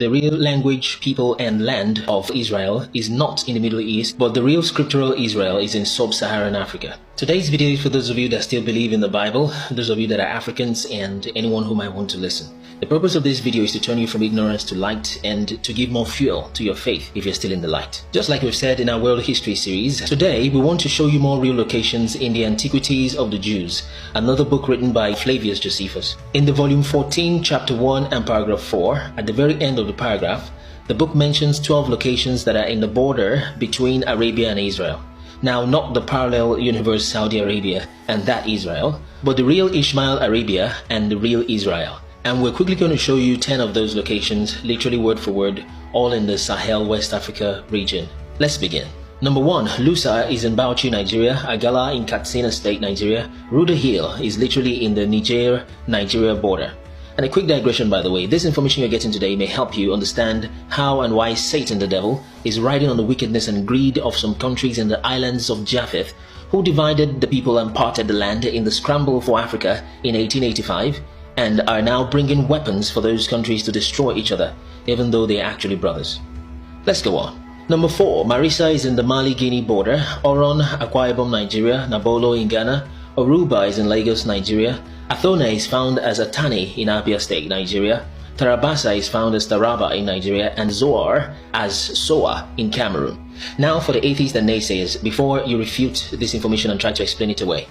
The real language, people, and land of Israel is not in the Middle East, but the real scriptural Israel is in sub-Saharan Africa. Today's video is for those of you that still believe in the Bible, those of you that are Africans, and anyone who might want to listen. The purpose of this video is to turn you from ignorance to light and to give more fuel to your faith if you're still in the light. Just like we've said in our World History series, today we want to show you more real locations in the Antiquities of the Jews, another book written by Flavius Josephus. In the volume 14, chapter 1 and paragraph 4, at the very end of the paragraph, the book mentions 12 locations that are in the border between Arabia and Israel. Now, not the parallel universe Saudi Arabia and that Israel, but the real Ishmael Arabia and the real Israel. And we're quickly going to show you 10 of those locations, literally word for word, all in the Sahel West Africa region. Let's begin. Number 1, Lusa is in Bauchi, Nigeria. Agala in Katsina State, Nigeria. Ruda Hill is literally in the Nigeria border. And a quick digression, by the way, this information you're getting today may help you understand how and why Satan the devil is riding on the wickedness and greed of some countries in the islands of Japheth, who divided the people and parted the land in the scramble for Africa in 1885, and are now bringing weapons for those countries to destroy each other, even though they are actually brothers. Let's go on. Number 4, Marisa is in the Mali-Guinea border. Oron, Akwa Ibom, Nigeria. Nabolo in Ghana. Oruba is in Lagos, Nigeria. Athona is found as Atani in Abia State, Nigeria. Tarabasa is found as Taraba in Nigeria, and Zoar as Soa in Cameroon. Now for the atheists and naysayers, before you refute this information and try to explain it away.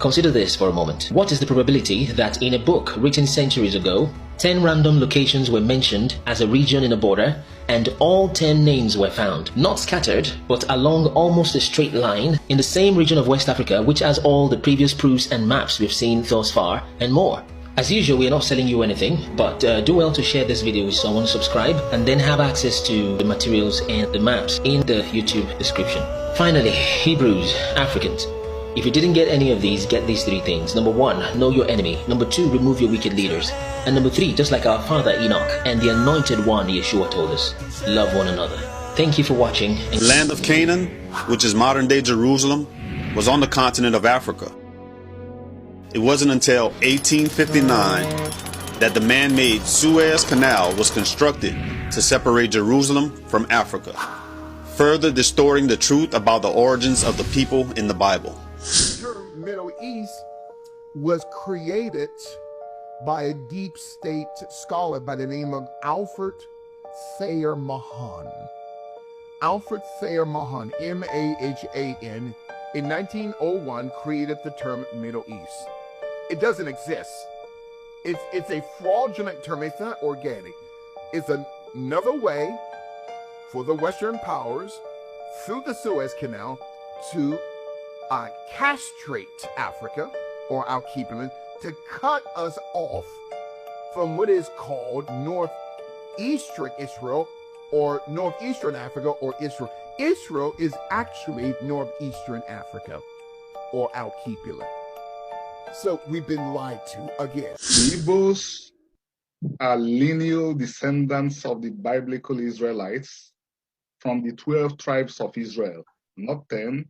Consider this for a moment. What is the probability that in a book written centuries ago, 10 random locations were mentioned as a region in a border, and all 10 names were found, not scattered, but along almost a straight line in the same region of West Africa, which has all the previous proofs and maps we've seen thus far, and more? As usual, we are not selling you anything, but do well to share this video with someone, subscribe, and then have access to the materials and the maps in the YouTube description. Finally, Hebrews, Africans. If you didn't get any of these, get these 3 things. Number 1, know your enemy. Number 2, remove your wicked leaders. And number 3, just like our father Enoch and the anointed one Yeshua told us, love one another. Thank you for watching. The land of Canaan, which is modern-day Jerusalem, was on the continent of Africa. It wasn't until 1859 that the man-made Suez Canal was constructed to separate Jerusalem from Africa, further distorting the truth about the origins of the people in the Bible. The term Middle East was created by a deep state scholar by the name of Alfred Thayer Mahan. Alfred Thayer Mahan, M-A-H-A-N, in 1901 created the term Middle East. It doesn't exist. It's a fraudulent term. It's not organic. It's another way for the Western powers through the Suez Canal to castrate Africa, or our keeping, to cut us off from what is called northeastern Israel, or northeastern Africa, or Israel. Israel is actually northeastern Africa, or Alkeepula. So we've been lied to again. The Igbos are lineal descendants of the biblical Israelites from the 12 tribes of Israel, not 10,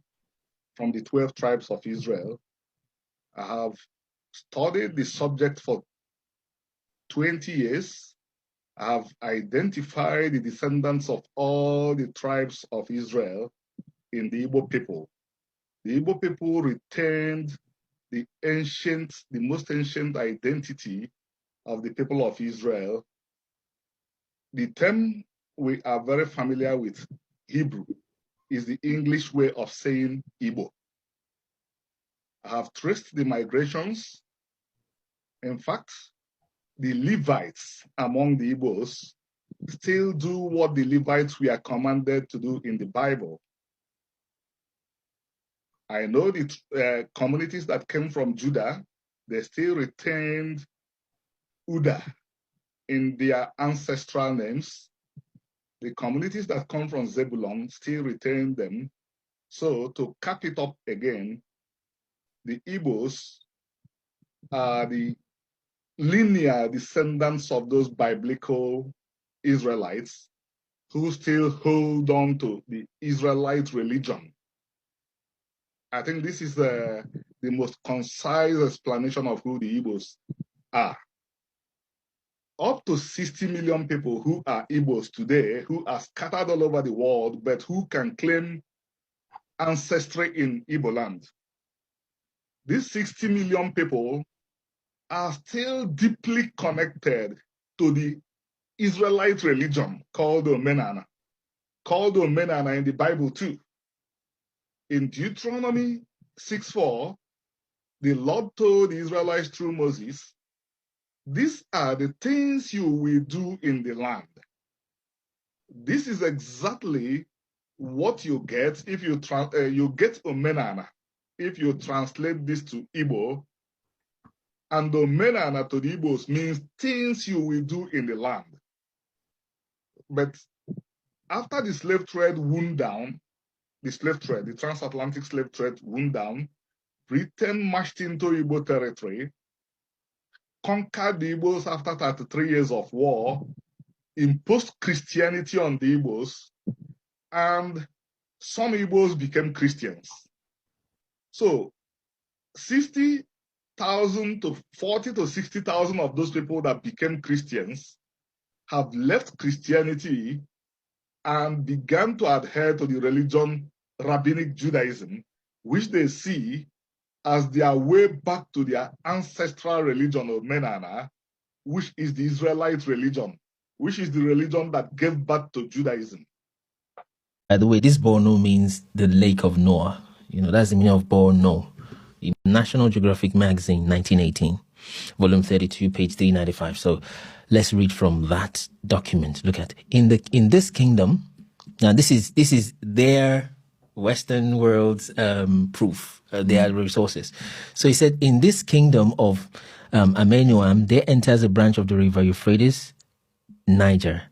from the 12 tribes of Israel. I have studied the subject for 20 years. I have identified the descendants of all the tribes of Israel in the Igbo people. The Igbo people retained the most ancient identity of the people of Israel. The term we are very familiar with, Hebrew, is the English way of saying Igbo. I have traced the migrations. In fact, the Levites among the Igbos still do what the Levites were commanded to do in the Bible. I know the communities that came from Judah, they still retained Uda in their ancestral names. The communities that come from Zebulun still retain them. So to cap it up again, the Igbos are the linear descendants of those biblical Israelites who still hold on to the Israelite religion. I think this is the most concise explanation of who the Igbos are. up to 60 million people who are Igbos today, who are scattered all over the world, but who can claim ancestry in Igbo land. These 60 million people are still deeply connected to the Israelite religion called Omenana in the Bible too. In Deuteronomy 6:4, the Lord told the Israelites through Moses, these are the things you will do in the land. This is exactly what you get if you get Omenana. If you translate this to Igbo, and Omenana to the Igbos means things you will do in the land. But after the slave trade wound down, the transatlantic slave trade wound down, Britain marched into Igbo territory, conquered the Igbos after 33 years of war, imposed Christianity on the Igbos, and some Igbos became Christians. So 60,000 to 40 to 60,000 of those people that became Christians have left Christianity and began to adhere to the religion Rabbinic Judaism, which they see as their way back to their ancestral religion of Menana, which is the Israelite religion, which is the religion that gave birth to Judaism. By the way, this Borno means the Lake of Noah. You know, that's the meaning of Borno. In National Geographic Magazine, 1918, volume 32, page 395. So let's read from that document. Look at in this kingdom. Now, this is their Western world's proof, their resources. So he said, in this kingdom of Amenuam, there enters a branch of the river Euphrates, Niger.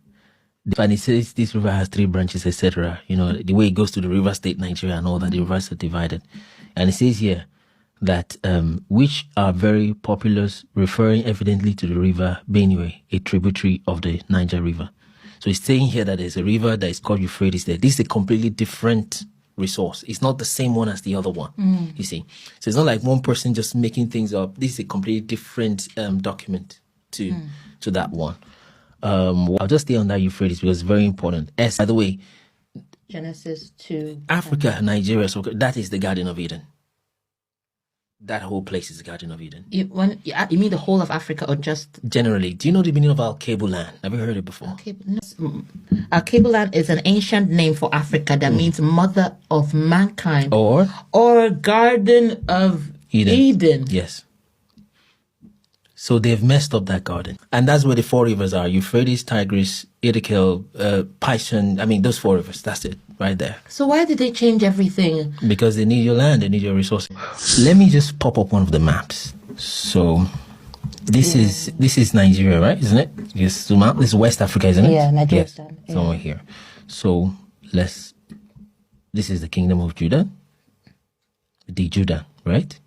And it says this river has 3 branches, etc. You know, the way it goes to the river state Nigeria and all that, the rivers are divided. And it says here that which are very populous, referring evidently to the river Benue, a tributary of the Niger River. So it's saying here that there's a river that is called Euphrates there. This is a completely different resource. It's not the same one as the other one, you see. So it's not like one person just making things up. This is a completely different document to that one. I'll just stay on that Euphrates because it's very important. By the way, Genesis 2. Africa, Nigeria, so that is the Garden of Eden. That whole place is the Garden of Eden. You mean the whole of Africa or just... Generally. Do you know the meaning of Al-Cable land? Have you heard it before? Al-Cable land is an ancient name for Africa that means mother of mankind. Or Garden of Eden. Yes. So they've messed up that garden. And that's where the 4 rivers are. Euphrates, Tigris, Edekel, Pison. I mean, those 4 rivers. That's it. Right there. So why did they change everything? Because they need your land. They need your resources. Let me just pop up one of the maps. So this is Nigeria, right? Isn't it? Yes. Zoom out. This is West Africa, isn't it? Yeah, Nigeria. Yes. Somewhere here. So this is the kingdom of Judah. The Judah, right?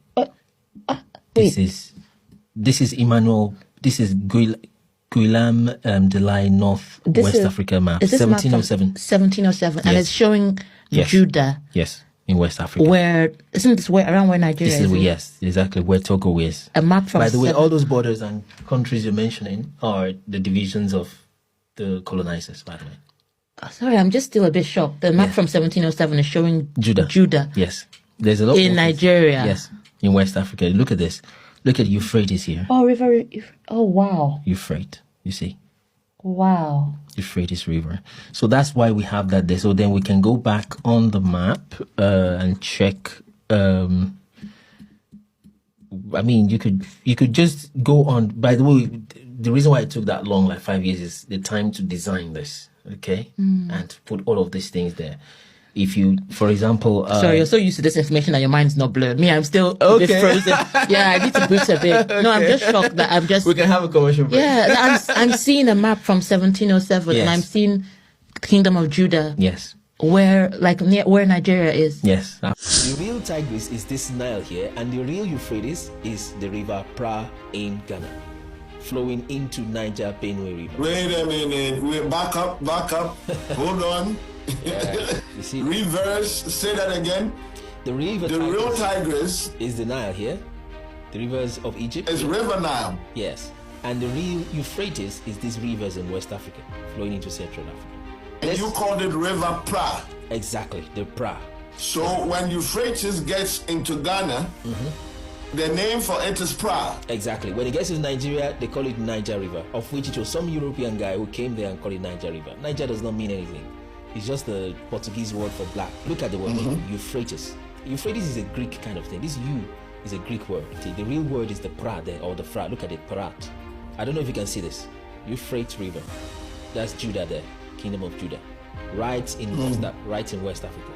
This is Emmanuel. This is Guilam Delay North West Africa map. 1707. 1707, yes. And it's showing Judah. Yes, in West Africa. Isn't this around where Nigeria is? Yes, exactly where Togo is. A map from. By the way, all those borders and countries you're mentioning are the divisions of the colonizers. By the way. Sorry, I'm just still a bit shocked. The map from 1707 is showing Judah. Yes, there's a lot in Nigeria. Yes, in West Africa. Look at this. Look at Euphrates here. Oh, river. Oh, wow. Euphrates, you see. Wow. Euphrates River. So that's why we have that there. So then we can go back on the map and check. I mean, you could just go on. By the way, the reason why it took that long, like 5 years, is the time to design this, okay? And to put all of these things there. If you, for example... Sorry, you're so used to this information that your mind's not blurred. Me, I'm still a bit frozen. Yeah, I need to breathe a bit. No, I'm just shocked that I'm just... We can have a commercial break. Yeah, I'm seeing a map from 1707 and I'm seeing Kingdom of Judah. Yes. Where Nigeria is. Yes. The real Tigris is this Nile here, and the real Euphrates is the river Pra in Ghana, flowing into Niger Benue River. Wait a minute. Wait, back up. Hold on. Yeah, you see, reverse. Say that again. The real Tigris is the Nile here. The rivers of Egypt is River Nile. Yes. And the real Euphrates is these rivers in West Africa, flowing into Central Africa. And you called it River Pra. Exactly, the Pra. So when Euphrates gets into Ghana, the name for it is Pra. Exactly. When it gets to Nigeria, they call it Niger River, of which it was some European guy who came there and called it Niger River. Niger does not mean anything. It's just the Portuguese word for black. Look at the word, Euphrates. Euphrates is a Greek kind of thing. This U is a Greek word. The real word is the Pra there, or the Fra. Look at it, Prat. I don't know if you can see this. Euphrates River. That's Judah there, Kingdom of Judah. Right in West Africa.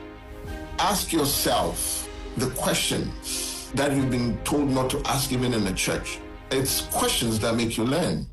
Ask yourself the questions that you've been told not to ask even in the church. It's questions that make you learn.